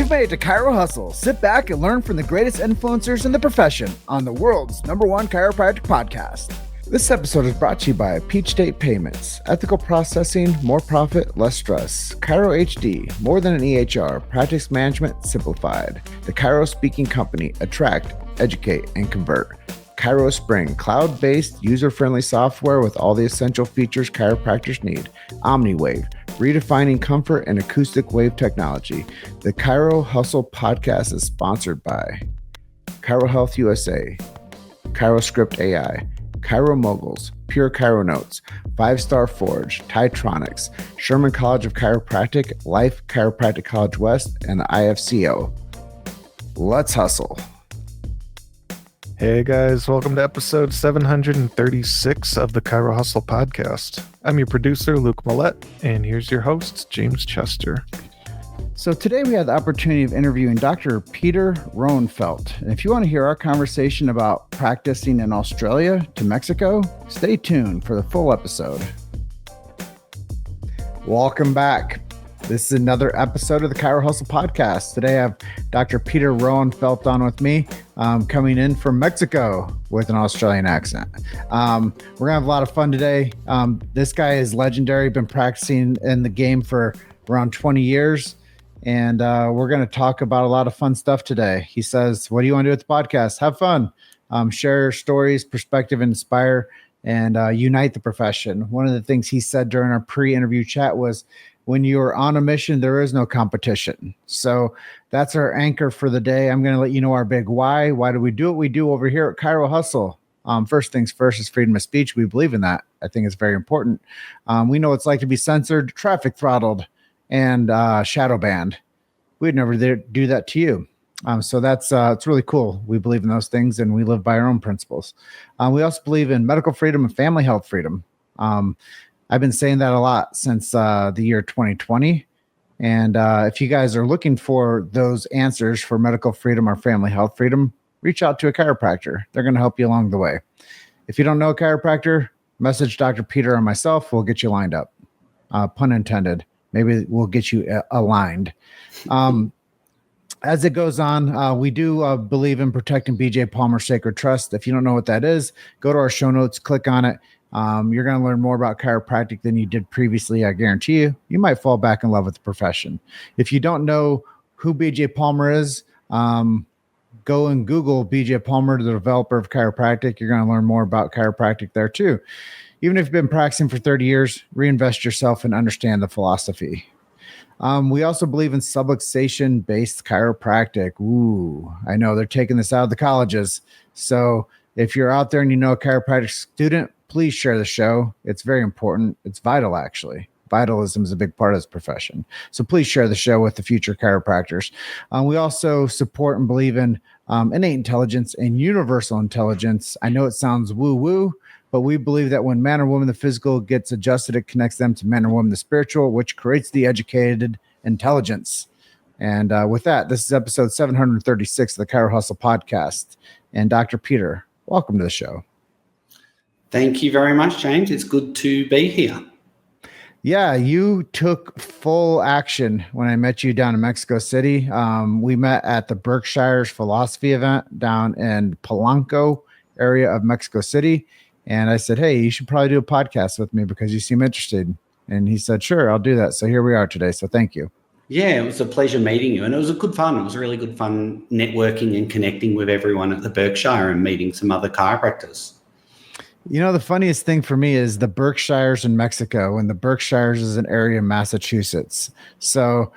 You've made it to Chiro Hustle. Sit back and learn from the greatest influencers in the profession on the world's #1 chiropractic podcast. This episode is brought to you by Peach State Payments. Ethical processing, more profit, less stress. Chiro HD, more than an EHR. Practice management simplified. The Chiro Speaking Company. Attract, educate, and convert. Chiro Spring, cloud-based, user-friendly software with all the essential features chiropractors need. OmniWave, redefining comfort and acoustic wave technology. The Chiro Hustle Podcast is sponsored by Chiro Health USA, ChiroScript AI, Chiro Moguls, Pure Chiro Notes, 5-Star Forge, Titronics, Sherman College of Chiropractic, Life Chiropractic College West, and the IFCO. Let's hustle. Hey guys, welcome to episode 736 of the Chiro Hustle Podcast. I'm your producer, Luke Millette, and here's your host, James Chester. So today we had the opportunity of interviewing Dr. Peter Roennfeldt. And if you want to hear our conversation about practicing in Australia to Mexico, stay tuned for the full episode. Welcome back. This is another episode of the Chiro Hustle Podcast. Today I have Dr. Peter Roennfeldt on with me, coming in from Mexico with an Australian accent. We're going to have a lot of fun today. This guy is legendary, been practicing in the game for around 20 years, and we're going to talk about a lot of fun stuff today. He says, what do you want to do with the podcast? Have fun, share stories, perspective, inspire, and unite the profession. One of the things he said during our pre-interview chat was, when you're on a mission, there is no competition. So that's our anchor for the day. I'm going to let you know our big why. Why do we do what we do over here at Chiro Hustle? First things first is freedom of speech. We believe in that. I think it's very important. We know what it's like to be censored, traffic throttled, and shadow banned. We'd never do that to you. So that's it's really cool. We believe in those things, and we live by our own principles. We also believe in medical freedom and family health freedom. I've been saying that a lot since the year 2020. And if you guys are looking for those answers for medical freedom or family health freedom, reach out to a chiropractor. They're going to help you along the way. If you don't know a chiropractor, message Dr. Peter or myself. We'll get you lined up. Pun intended. Maybe we'll get you aligned. As it goes on, we do believe in protecting BJ Palmer Sacred Trust. If you don't know what that is, go to our show notes, click on it. You're going to learn more about chiropractic than you did previously. I guarantee you, you might fall back in love with the profession. If you don't know who BJ Palmer is, go and Google BJ Palmer, the developer of chiropractic. You're going to learn more about chiropractic there too. Even if you've been practicing for 30 years, reinvest yourself and understand the philosophy. We also believe in subluxation-based chiropractic. Ooh, I know they're taking this out of the colleges. So if you're out there and you know a chiropractic student, please share the show. It's very important. It's vital, actually. Vitalism is a big part of this profession. So please share the show with the future chiropractors. We also support and believe in innate intelligence and universal intelligence. I know it sounds woo-woo, but we believe that when man or woman, the physical, gets adjusted, it connects them to man or woman, the spiritual, which creates the educated intelligence. And with that, this is episode 736 of the Chiro Hustle Podcast. And Dr. Peter, welcome to the show. Thank you very much, James. It's good to be here. Yeah, you took full action when I met you down in Mexico City. We met at the Berkshires Philosophy event down in Polanco area of Mexico City. And I said, hey, you should probably do a podcast with me because you seem interested. And he said, sure, I'll do that. So here we are today. So thank you. Yeah, it was a pleasure meeting you. And it was a good fun. It was really good fun networking and connecting with everyone at the Berkshire and meeting some other chiropractors. You know, the funniest thing for me is the Berkshires in Mexico, and the Berkshires is an area in Massachusetts. So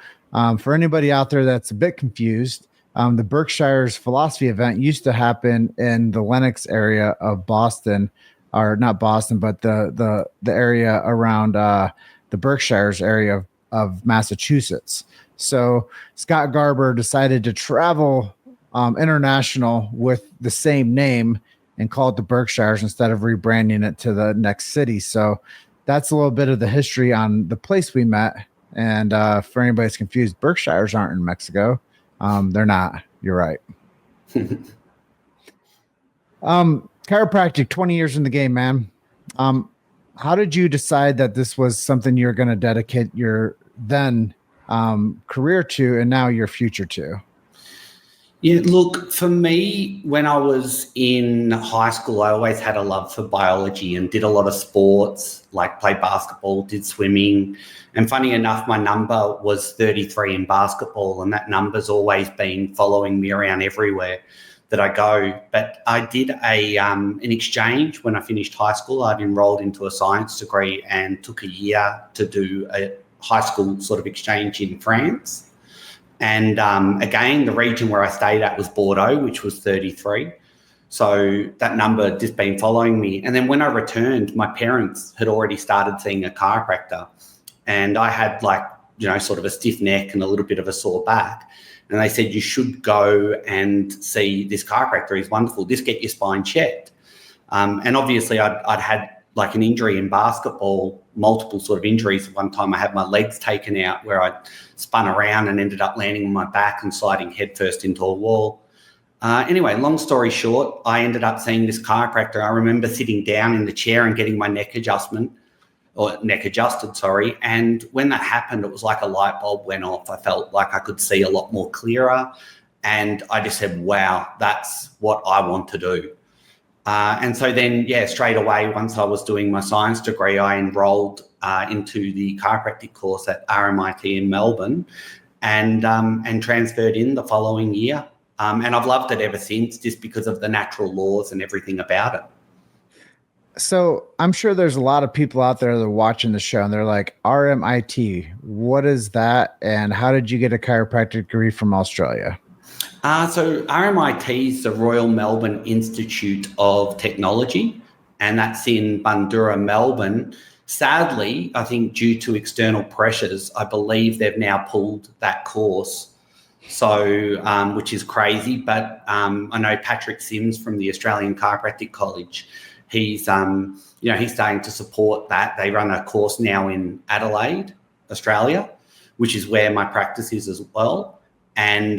for anybody out there that's a bit confused, the Berkshires Philosophy event used to happen in the Lenox area of Boston, or not Boston, but the area around the Berkshires area of Massachusetts. So Scott Garber decided to travel international with the same name and call it the Berkshires instead of rebranding it to the next city. So that's a little bit of the history on the place we met. And for anybody that's confused, Berkshires aren't in Mexico. They're not. You're right. Chiropractic, 20 years in the game, man. How did you decide that this was something you're going to dedicate your then career to and now your future to? Yeah, look, for me, when I was in high school, I always had a love for biology and did a lot of sports, like played basketball, did swimming. And funny enough, my number was 33 in basketball, and that number's always been following me around everywhere that I go. But I did an exchange when I finished high school. I'd enrolled into a science degree and took a year to do a high school sort of exchange in France. And again, the region where I stayed at was Bordeaux, which was 33. So that number just been following me. And then when I returned, my parents had already started seeing a chiropractor. And I had sort of a stiff neck and a little bit of a sore back. And they said, you should go and see this chiropractor. He's wonderful. Just get your spine checked. And obviously I'd had like an injury in basketball, multiple sort of injuries. One time I had my legs taken out where I spun around and ended up landing on my back and sliding headfirst into a wall. Anyway, long story short, I ended up seeing this chiropractor. I remember sitting down in the chair and getting my neck adjusted. And when that happened, it was like a light bulb went off. I felt like I could see a lot more clearer. And I just said, wow, that's what I want to do. And so then, straight away, once I was doing my science degree, I enrolled into the chiropractic course at RMIT in Melbourne and transferred in the following year. And I've loved it ever since, just because of the natural laws and everything about it. So I'm sure there's a lot of people out there that are watching the show and they're like, RMIT, what is that? And how did you get a chiropractic degree from Australia? So RMIT is the Royal Melbourne Institute of Technology, and that's in Bundoora, Melbourne. Sadly, I think due to external pressures, I believe they've now pulled that course. So, which is crazy, but I know Patrick Sims from the Australian Chiropractic College. He's starting to support that. They run a course now in Adelaide, Australia, which is where my practice is as well. And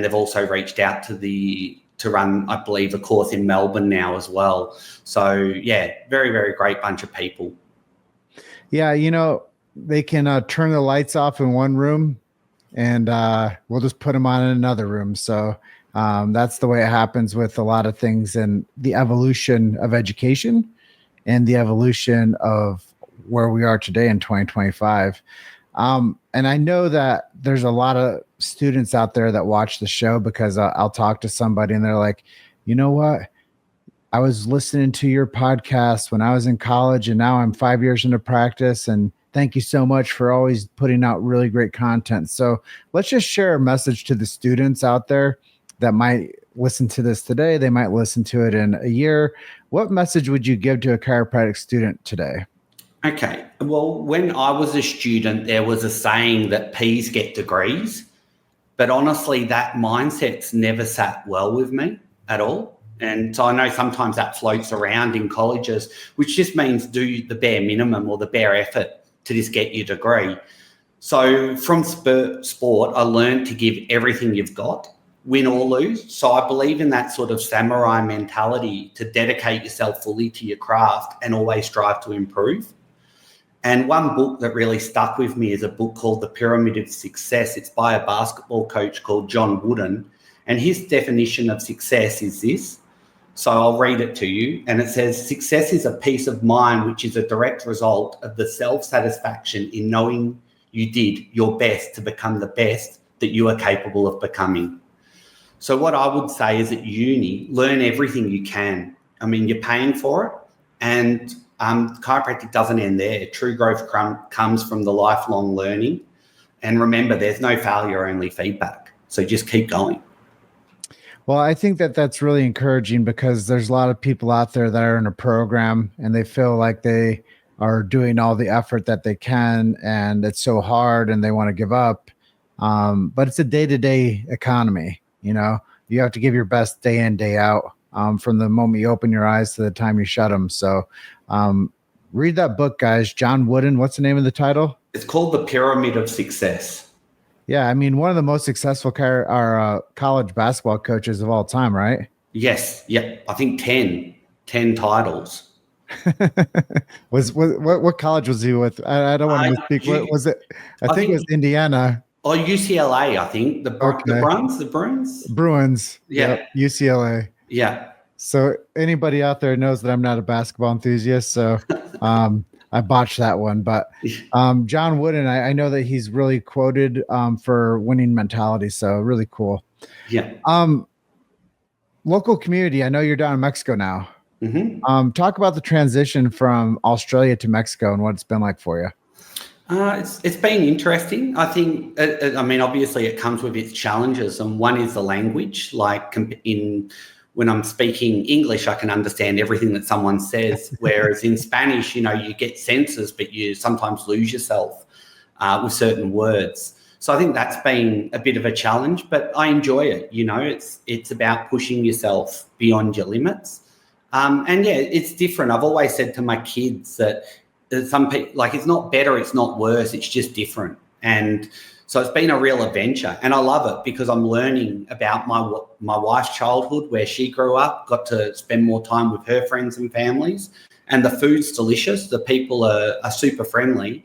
they've also reached out to run, I believe, a course in Melbourne now as well. So yeah, very, very great bunch of people. Yeah, they can turn the lights off in one room and we'll just put them on in another room. So that's the way it happens with a lot of things, and the evolution of education and the evolution of where we are today in 2025. And I know that there's a lot of students out there that watch the show because I'll talk to somebody and they're like, you know what? I was listening to your podcast when I was in college and now I'm 5 years into practice. And thank you so much for always putting out really great content. So let's just share a message to the students out there that might listen to this today. They might listen to it in a year. What message would you give to a chiropractic student today? Okay. Well, when I was a student, there was a saying that P's get degrees, but honestly, that mindset's never sat well with me at all. And so I know sometimes that floats around in colleges, which just means do the bare minimum or the bare effort to just get your degree. So from sport, I learned to give everything you've got, win or lose. So I believe in that sort of samurai mentality to dedicate yourself fully to your craft and always strive to improve. And one book that really stuck with me is a book called The Pyramid of Success. It's by a basketball coach called John Wooden. And his definition of success is this. So I'll read it to you. And it says, success is a peace of mind, which is a direct result of the self-satisfaction in knowing you did your best to become the best that you are capable of becoming. So what I would say is at uni, learn everything you can. I mean, you're paying for it. And chiropractic doesn't end there. True growth comes from the lifelong learning. And remember, there's no failure, only feedback. So just keep going. Well, I think that that's really encouraging because there's a lot of people out there that are in a program and they feel like they are doing all the effort that they can and it's so hard and they want to give up. But it's a day-to-day economy. You have to give your best day in, day out. From the moment you open your eyes to the time you shut them. So read that book, guys. John Wooden. What's the name of the title? It's called The Pyramid of Success. Yeah. I mean, one of the most successful college basketball coaches of all time, right? Yes. Yeah. I think 10 titles. What college was he with? I don't want to misspeak. What was it? I think it was Indiana. Oh, UCLA, I think. The Bruins? Bruins. Yeah. Yep, UCLA. Yeah. So anybody out there knows that I'm not a basketball enthusiast, so I botched that one. But John Wooden, I know that he's really quoted for winning mentality, so really cool. Yeah. Local community, I know you're down in Mexico now. Mm-hmm. Talk about the transition from Australia to Mexico and what it's been like for you. It's been interesting. I think, obviously it comes with its challenges, and one is the language. Like when I'm speaking English, I can understand everything that someone says, whereas in Spanish, you get senses, but you sometimes lose yourself with certain words. So I think that's been a bit of a challenge, but I enjoy it. It's about pushing yourself beyond your limits. It's different. I've always said to my kids that some people, like, it's not better, it's not worse, it's just different. And so it's been a real adventure, and I love it because I'm learning about my wife's childhood, where she grew up, got to spend more time with her friends and families, and the food's delicious. The people are super friendly.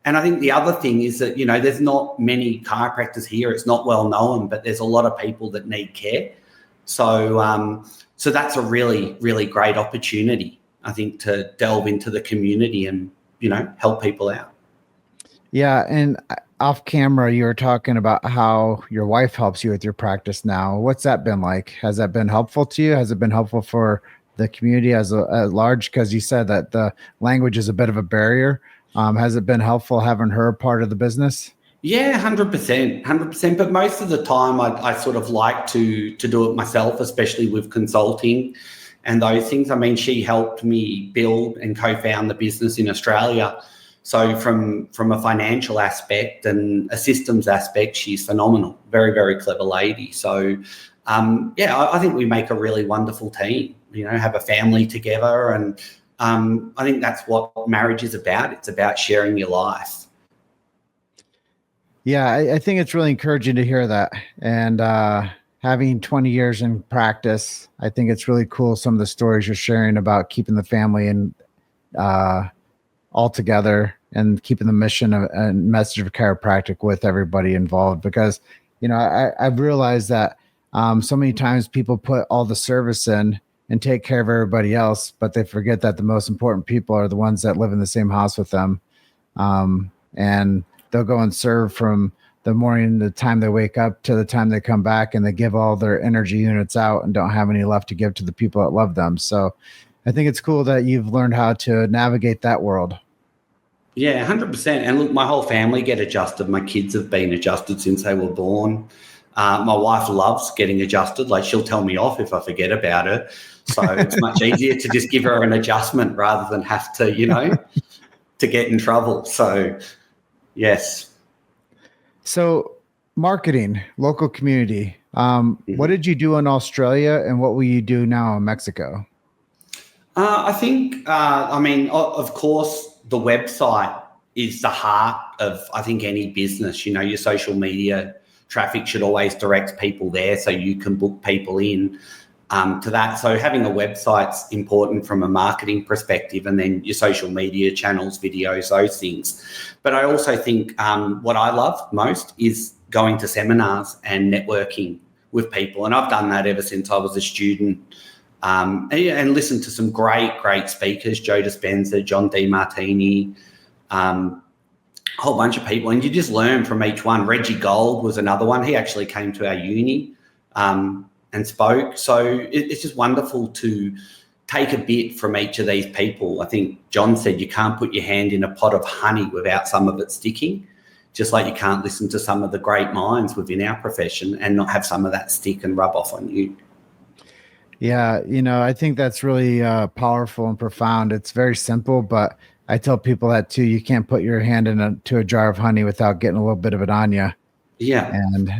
And I think the other thing is that, there's not many chiropractors here. It's not well known, but there's a lot of people that need care. So that's a really, really great opportunity, I think, to delve into the community and, help people out. Yeah. And off camera, you were talking about how your wife helps you with your practice now. What's that been like? Has that been helpful to you? Has it been helpful for the community at large? Because you said that the language is a bit of a barrier. Has it been helpful having her part of the business? Yeah, 100%. But most of the time I sort of like to do it myself, especially with consulting and those things. I mean, she helped me build and co-found the business in Australia. So from a financial aspect and a systems aspect, she's phenomenal. Very, very clever lady. So, I think we make a really wonderful team, have a family together. And I think that's what marriage is about. It's about sharing your life. Yeah, I think it's really encouraging to hear that. And having 20 years in practice, I think it's really cool, some of the stories you're sharing about keeping the family and all together and keeping the mission and message of chiropractic with everybody involved. Because, I've realized that so many times people put all the service in and take care of everybody else, but they forget that the most important people are the ones that live in the same house with them. And they'll go and serve from the morning, the time they wake up to the time they come back, and they give all their energy units out and don't have any left to give to the people that love them. So I think it's cool that you've learned how to navigate that world. Yeah, 100%. And look, my whole family get adjusted. My kids have been adjusted since they were born. My wife loves getting adjusted. Like, she'll tell me off if I forget about her. So it's much easier to just give her an adjustment rather than have to, to get in trouble. So, yes. So marketing, local community. What did you do in Australia and what will you do now in Mexico? I think, of course, the website is the heart of, I think, any business. Your social media traffic should always direct people there so you can book people in to that. So having a website's important from a marketing perspective, and then your social media channels, videos, those things. But I also think what I love most is going to seminars and networking with people. And I've done that ever since I was a student. And listen to some great speakers, Joe Dispenza, John DeMartini, a whole bunch of people. And you just learn from each one. Reggie Gold was another one. He actually came to our uni and spoke. So it's just wonderful to take a bit from each of these people. I think John said you can't put your hand in a pot of honey without some of it sticking, just like you can't listen to some of the great minds within our profession and not have some of that stick and rub off on you. Yeah, I think that's really powerful and profound. It's very simple, but I tell people that too. You can't put your hand into a jar of honey without getting a little bit of it on you. Yeah. And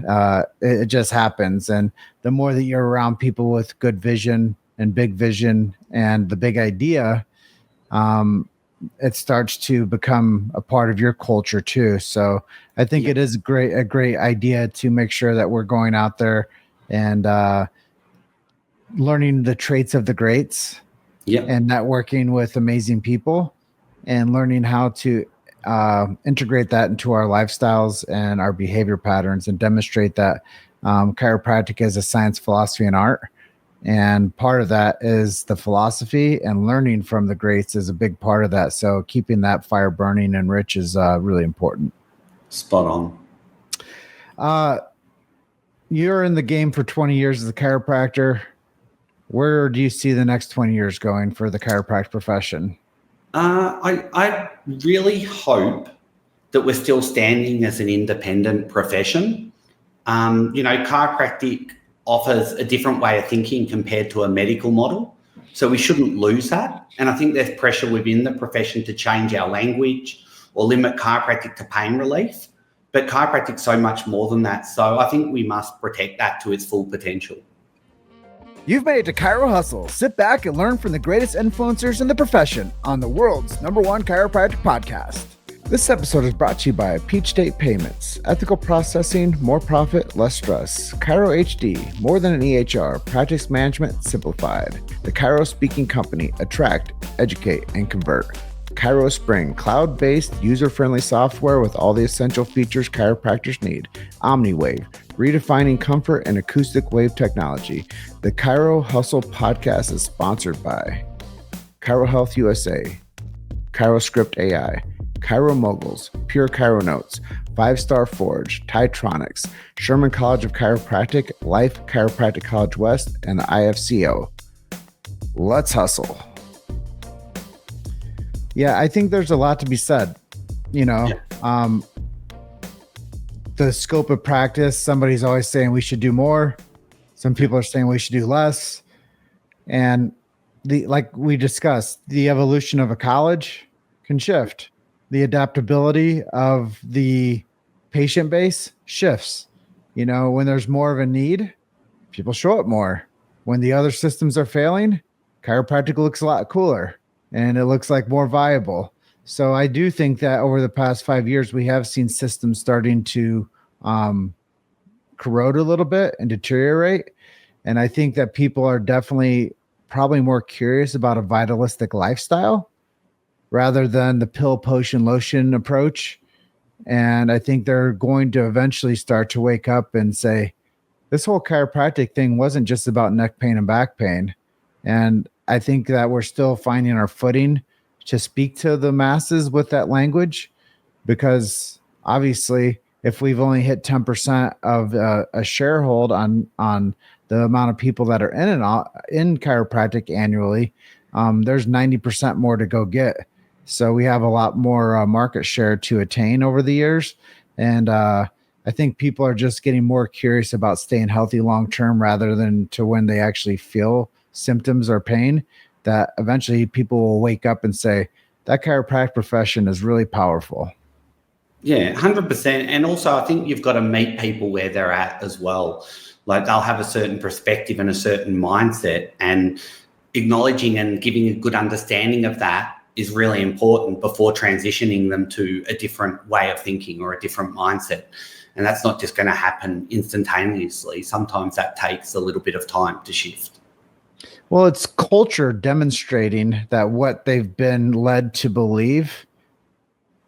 it just happens. And the more that you're around people with good vision and big vision and the big idea, it starts to become a part of your culture too. So I think it is a great idea to make sure that we're going out there and learning the traits of the greats and networking with amazing people and learning how to integrate that into our lifestyles and our behavior patterns and demonstrate that chiropractic is a science, philosophy, and art. And part of that is the philosophy, and learning from the greats is a big part of that. So keeping that fire burning and rich is really important. Spot on. You're in the game for 20 years as a chiropractor. Where do you see the next 20 years going for the chiropractic profession? I really hope that we're still standing as an independent profession. Chiropractic offers a different way of thinking compared to a medical model. So we shouldn't lose that. And I think there's pressure within the profession to change our language or limit chiropractic to pain relief. But chiropractic's so much more than that. So I think we must protect that to its full potential. You've made it to Chiro Hustle. Sit back and learn from the greatest influencers in the profession on the world's #1 chiropractic podcast. This episode is brought to you by Peach State Payments. Ethical processing, more profit, less stress. Chiro HD, more than an EHR. Practice management simplified. The Chiro Speaking Company. Attract, educate, and convert. Chiro Spring, cloud-based, user-friendly software with all the essential features chiropractors need. OmniWave, redefining comfort and acoustic wave technology. The Chiro Hustle podcast is sponsored by Chiro Health USA, ChiroScript AI, Chiro Moguls, Pure Chiro Notes, 5-Star Forge, Titronics, Sherman College of Chiropractic, Life Chiropractic College West, and the IFCO. Let's hustle. Yeah, I think there's a lot to be said. The scope of practice, somebody's always saying we should do more. Some people are saying we should do less. And like we discussed, the evolution of a college can shift. The adaptability of the patient base shifts. When there's more of a need, people show up more. When the other systems are failing, chiropractic looks a lot cooler and it looks like more viable. So I do think that over the past 5 years, we have seen systems starting to corrode a little bit and deteriorate. And I think that people are definitely probably more curious about a vitalistic lifestyle rather than the pill, potion, lotion approach. And I think they're going to eventually start to wake up and say, this whole chiropractic thing wasn't just about neck pain and back pain. And I think that we're still finding our footing to speak to the masses with that language, because obviously if we've only hit 10% of a sharehold on the amount of people that are in chiropractic annually, there's 90% more to go get. So we have a lot more market share to attain over the years. And I think people are just getting more curious about staying healthy long-term rather than to when they actually feel symptoms or pain, that eventually people will wake up and say, that chiropractic profession is really powerful. Yeah, 100%. And also I think you've got to meet people where they're at as well. Like they'll have a certain perspective and a certain mindset, and acknowledging and giving a good understanding of that is really important before transitioning them to a different way of thinking or a different mindset. And that's not just going to happen instantaneously. Sometimes that takes a little bit of time to shift. Well, it's culture demonstrating that what they've been led to believe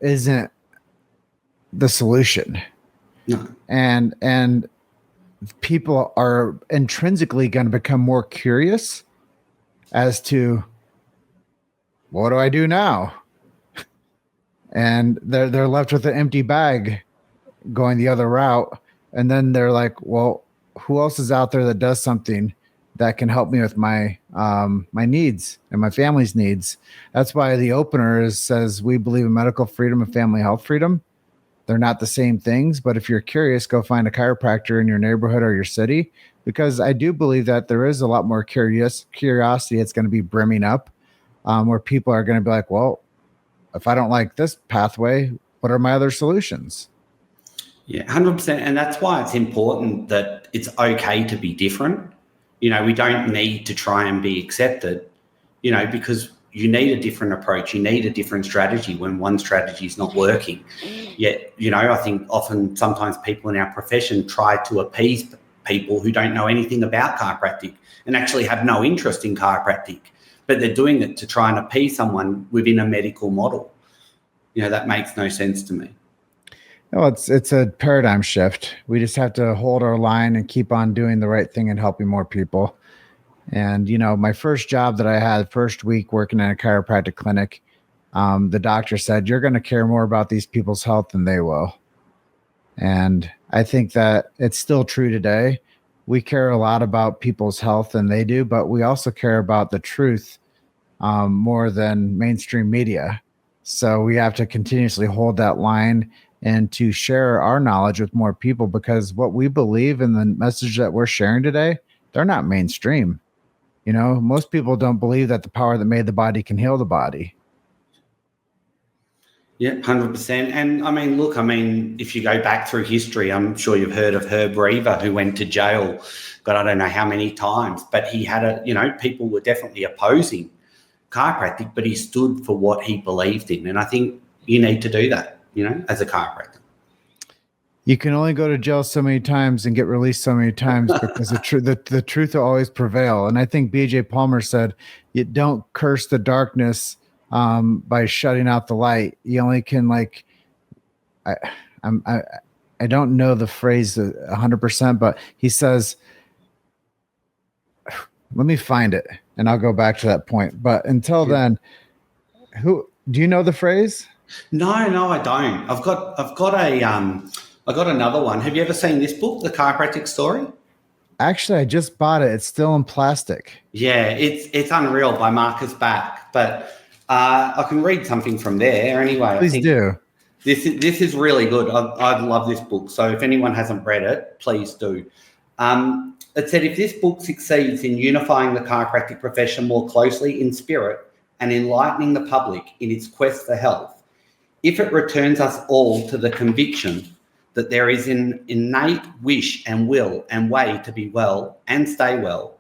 isn't the solution. No. And people are intrinsically going to become more curious as to, what do I do now? And they're left with an empty bag going the other route. And then they're like, well, who else is out there that does something that can help me with my my needs and my family's needs? That's why the opener says we believe in medical freedom and family health freedom. They're not the same things, but if you're curious, go find a chiropractor in your neighborhood or your city, because I do believe that there is a lot more curiosity. It's going to be brimming up, where people are going to be like, well, if I don't like this pathway, what are my other solutions? Yeah, 100%. And that's why it's important that it's okay to be different. We don't need to try and be accepted, because you need a different approach. You need a different strategy when one strategy is not working. Yet, I think sometimes people in our profession try to appease people who don't know anything about chiropractic and actually have no interest in chiropractic. but they're doing it to try and appease someone within a medical model. That makes no sense to me. No, it's a paradigm shift. We just have to hold our line and keep on doing the right thing and helping more people. And, my first job that I had, first week working in a chiropractic clinic, the doctor said, you're going to care more about these people's health than they will. And I think that it's still true today. We care a lot about people's health than they do, but we also care about the truth more than mainstream media. So we have to continuously hold that line and to share our knowledge with more people, because what we believe in the message that we're sharing today, they're not mainstream. Most people don't believe that the power that made the body can heal the body. Yeah, 100%. And if you go back through history, I'm sure you've heard of Herb Reaver, who went to jail, God, I don't know how many times, but he had people were definitely opposing chiropractic, but he stood for what he believed in. And I think you need to do that, as a chiropractor. You can only go to jail so many times and get released so many times because the truth will always prevail. And I think BJ Palmer said, you don't curse the darkness by shutting out the light. You only can I don't know the phrase 100%, but he says, let me find it and I'll go back to that point. But until then, do you know the phrase? No, I don't. I've got another one. Have you ever seen this book, The Chiropractic Story? Actually, I just bought it. It's still in plastic. Yeah, it's unreal by Marcus Back, but I can read something from there anyway. Please do. This is really good. I love this book. So if anyone hasn't read it, please do. It said, if this book succeeds in unifying the chiropractic profession more closely in spirit and enlightening the public in its quest for health, if it returns us all to the conviction that there is an innate wish and will and way to be well and stay well,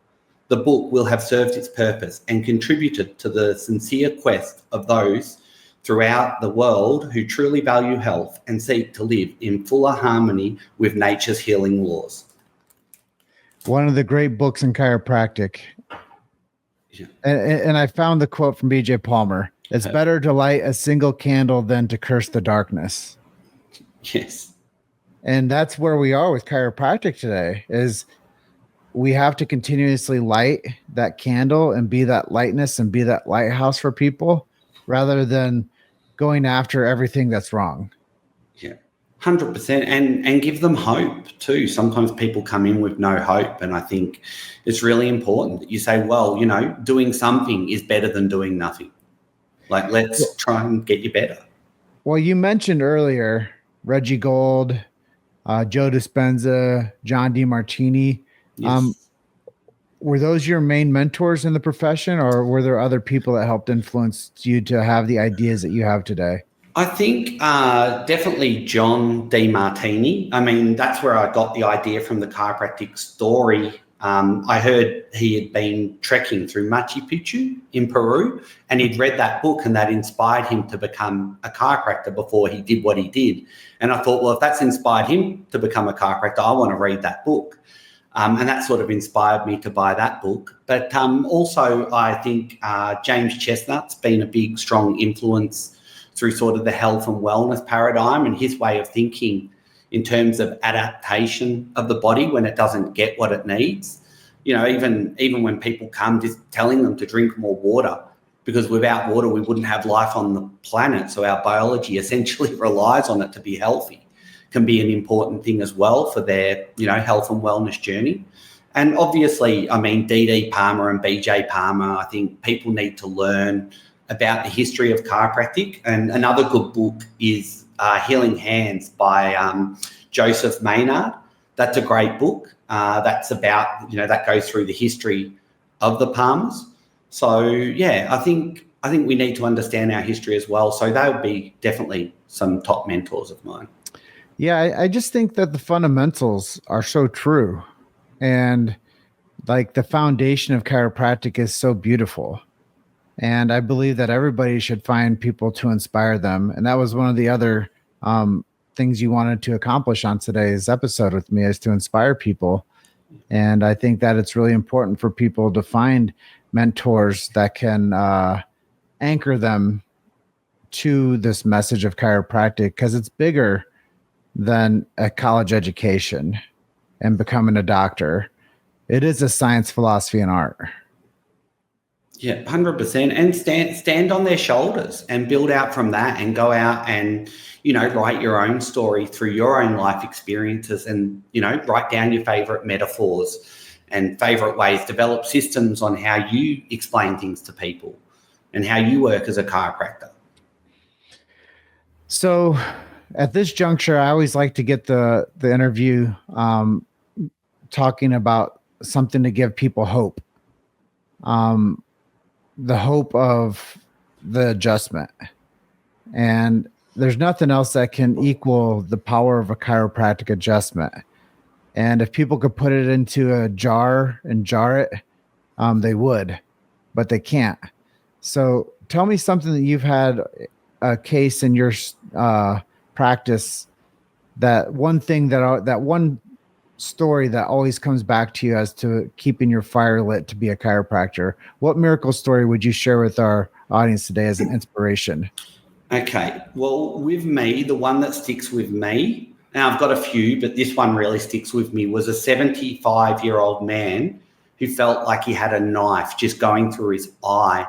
the book will have served its purpose and contributed to the sincere quest of those throughout the world who truly value health and seek to live in fuller harmony with nature's healing laws. One of the great books in chiropractic. Yeah. And I found the quote from BJ Palmer. It's better to light a single candle than to curse the darkness. Yes. And that's where we are with chiropractic today, is we have to continuously light that candle and be that lightness and be that lighthouse for people rather than going after everything that's wrong. Yeah, 100%. And give them hope too. Sometimes people come in with no hope. And I think it's really important that you say, well, doing something is better than doing nothing. Let's try and get you better. Well, you mentioned earlier, Reggie Gold, Joe Dispenza, John DeMartini. Yes. Were those your main mentors in the profession, or were there other people that helped influence you to have the ideas that you have today? I think definitely John DeMartini. That's where I got the idea from the chiropractic story. I heard he had been trekking through Machu Picchu in Peru, and he'd read that book, and that inspired him to become a chiropractor before he did what he did. And I thought, well, if that's inspired him to become a chiropractor, I want to read that book. And that sort of inspired me to buy that book. But also, I think James Chestnut's been a big, strong influence through sort of the health and wellness paradigm and his way of thinking in terms of adaptation of the body when it doesn't get what it needs. Even when people come, just telling them to drink more water, because without water, we wouldn't have life on the planet. So our biology essentially relies on it to be healthy, can be an important thing as well for their, health and wellness journey. And obviously, D.D. Palmer and B.J. Palmer, I think people need to learn about the history of chiropractic. And another good book is Healing Hands by Joseph Maynard. That's a great book. That's about, that goes through the history of the Palmers. So, yeah, I think we need to understand our history as well. So they would be definitely some top mentors of mine. Yeah, I just think that the fundamentals are so true. And the foundation of chiropractic is so beautiful. And I believe that everybody should find people to inspire them. And that was one of the other things you wanted to accomplish on today's episode with me, is to inspire people. And I think that it's really important for people to find mentors that can anchor them to this message of chiropractic, because it's bigger than a college education and becoming a doctor. It is a science, philosophy, and art. Yeah, 100%. And stand on their shoulders and build out from that, and go out and, write your own story through your own life experiences, and, write down your favorite metaphors and favorite ways, develop systems on how you explain things to people and how you work as a chiropractor. So at this juncture, I always like to get the interview talking about something to give people hope. The hope of the adjustment. And there's nothing else that can equal the power of a chiropractic adjustment. And if people could put it into a jar and jar it, they would, but they can't. So tell me something that you've had a case in your practice, that one thing that one story that always comes back to you as to keeping your fire lit to be a chiropractor. What miracle story would you share with our audience today as an inspiration? Okay. Well, with me, the one that sticks with me, and I've got a few, but this one really sticks with me, was a 75-year-old man who felt like he had a knife just going through his eye,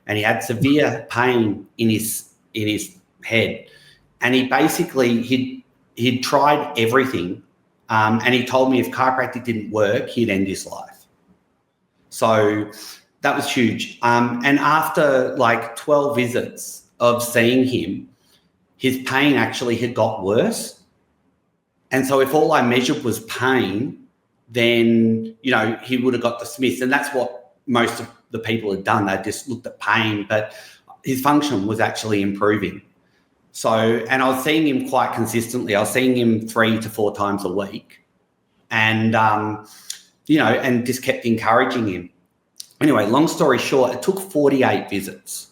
and he had severe pain in his head. And he basically, he'd tried everything. And he told me if chiropractic didn't work, he'd end his life. So that was huge. And after like 12 visits of seeing him, his pain actually had got worse. And so if all I measured was pain, then, he would have got dismissed. And that's what most of the people had done. They just looked at pain, but his function was actually improving. So, and I was seeing him quite consistently. I was seeing him 3 to 4 times a week, and, and just kept encouraging him. Anyway, long story short, it took 48 visits.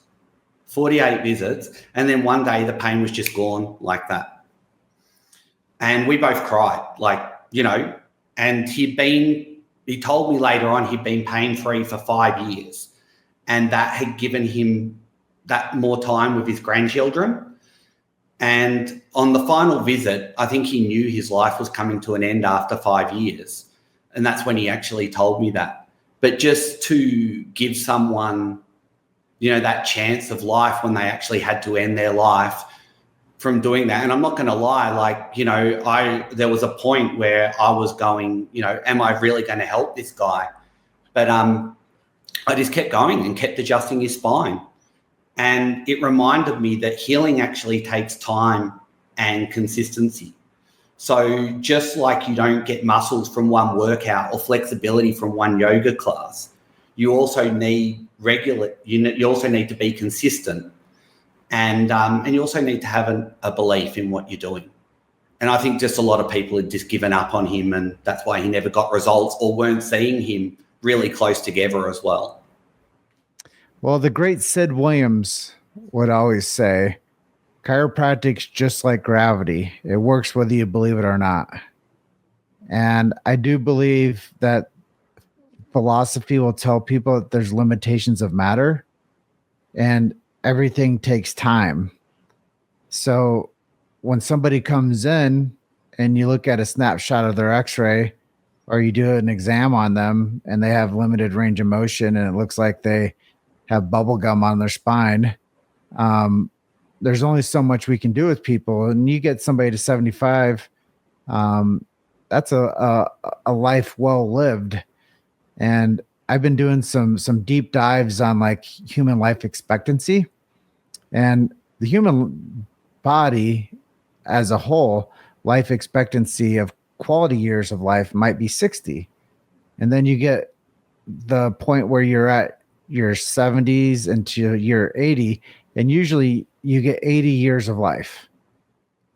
And then one day the pain was just gone like that. And we both cried, and he told me later on he'd been pain-free for 5 years, and that had given him that more time with his grandchildren. And on the final visit, I think he knew his life was coming to an end after 5 years. And that's when he actually told me that. But just to give someone, that chance of life when they actually had to end their life from doing that. And I'm not going to lie, there was a point where I was going, am I really going to help this guy? But I just kept going and kept adjusting his spine. And it reminded me that healing actually takes time and consistency. So just like you don't get muscles from one workout or flexibility from one yoga class, you also need you also need to be consistent, and you also need to have a belief in what you're doing. And I think just a lot of people had just given up on him, and that's why he never got results or weren't seeing him really close together as well. Well, the great Sid Williams would always say, chiropractic's just like gravity. It works whether you believe it or not. And I do believe that philosophy will tell people that there's limitations of matter, and everything takes time. So when somebody comes in and you look at a snapshot of their x-ray, or you do an exam on them and they have limited range of motion and it looks like they have bubble gum on their spine, there's only so much we can do with people. And you get somebody to 75, that's a life well lived. And I've been doing some deep dives on like human life expectancy, and the human body as a whole, life expectancy of quality years of life might be 60. And then you get the point where you're at your 70s into your 80, and usually you get 80 years of life.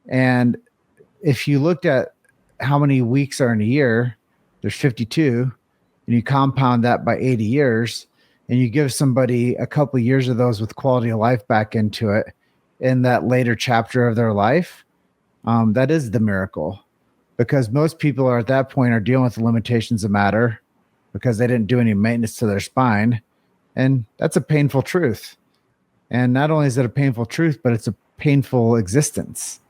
And if you looked at how many weeks are in a year, there's 52, and you compound that by 80 years, and you give somebody a couple of years of those with quality of life back into it in that later chapter of their life, that is the miracle. Because most people are at that point are dealing with the limitations of matter because they didn't do any maintenance to their spine. And that's a painful truth. And not only is it a painful truth, but it's a painful existence.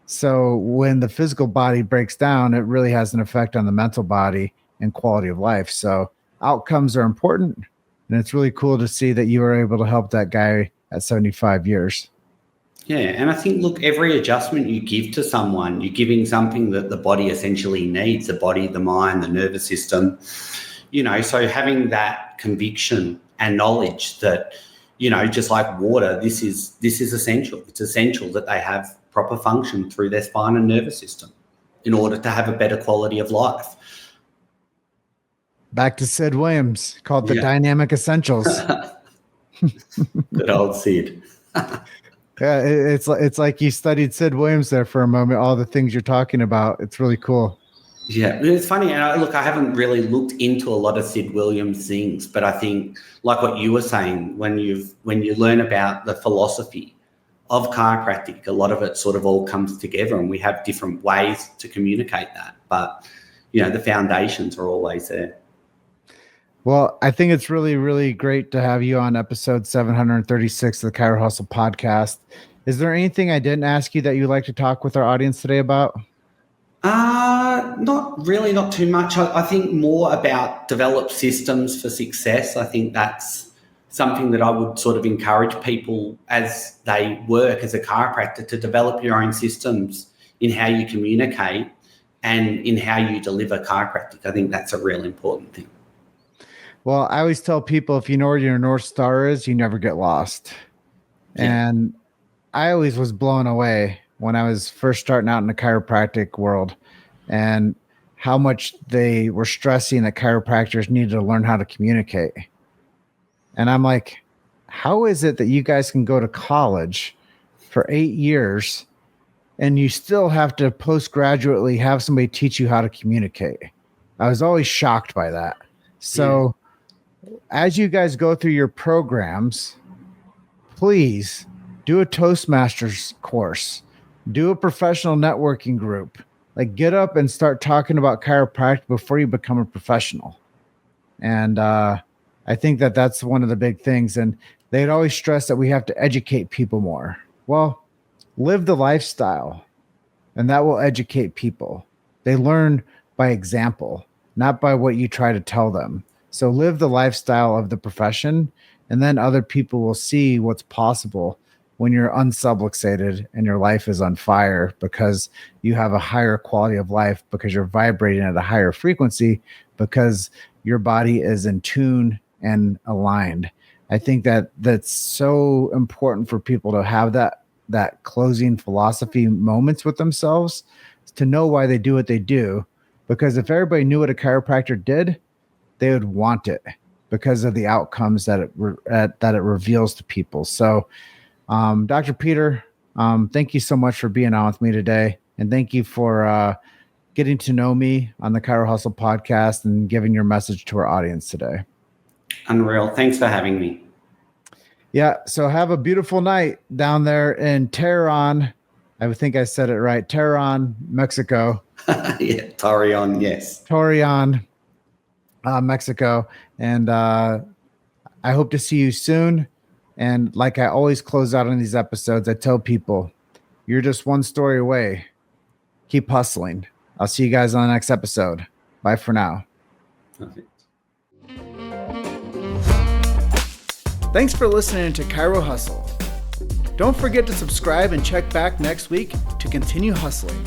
So when the physical body breaks down, it really has an effect on the mental body and quality of life. So outcomes are important. And it's really cool to see that you were able to help that guy at 75 years. Yeah. And I think, look, every adjustment you give to someone, you're giving something that the body essentially needs, the body, the mind, the nervous system, so having that conviction and knowledge that, just like water, this is essential. It's essential that they have proper function through their spine and nervous system in order to have a better quality of life. Back to Sid Williams, called the Dynamic Essentials. Good old Sid. Yeah, it's like you studied Sid Williams there for a moment, all the things you're talking about. It's really cool. Yeah, it's funny. And I haven't really looked into a lot of Sid Williams things, but I think, like what you were saying, when you learn about the philosophy of chiropractic, a lot of it sort of all comes together, and we have different ways to communicate that. But, the foundations are always there. Well, I think it's really, really great to have you on episode 736 of the Chiro Hustle podcast. Is there anything I didn't ask you that you'd like to talk with our audience today about? Not too much. I think more about developed systems for success. I think that's something that I would sort of encourage people as they work as a chiropractor to develop your own systems in how you communicate and in how you deliver chiropractic. I think that's a real important thing. Well, I always tell people, if you know where your North Star is, you never get lost. Yeah. And I always was blown away when I was first starting out in the chiropractic world and how much they were stressing that chiropractors needed to learn how to communicate. And I'm like, how is it that you guys can go to college for 8 years and you still have to postgraduately have somebody teach you how to communicate? I was always shocked by that. So as you guys go through your programs, please do a Toastmasters course, do a professional networking group, like get up and start talking about chiropractic before you become a professional. And I think that that's one of the big things. And they'd always stress that we have to educate people more. Well, live the lifestyle, and that will educate people. They learn by example, not by what you try to tell them. So live the lifestyle of the profession, and then other people will see what's possible when you're unsubluxated and your life is on fire because you have a higher quality of life, because you're vibrating at a higher frequency, because your body is in tune and aligned. I think that that's so important for people to have that closing philosophy moments with themselves, to know why they do what they do. Because if everybody knew what a chiropractor did, they would want it because of the outcomes that it reveals to people. So, Dr. Peter, thank you so much for being on with me today. And thank you for getting to know me on the Chiro Hustle podcast and giving your message to our audience today. Unreal. Thanks for having me. Yeah. So have a beautiful night down there in Torreon. I think I said it right. Torreon, Mexico. Yeah. Torreon. Yes. Torreon, Mexico. And I hope to see you soon. And like I always close out on these episodes, I tell people, you're just one story away. Keep hustling. I'll see you guys on the next episode. Bye for now. Perfect. Thanks for listening to Chiro Hustle. Don't forget to subscribe and check back next week to continue hustling.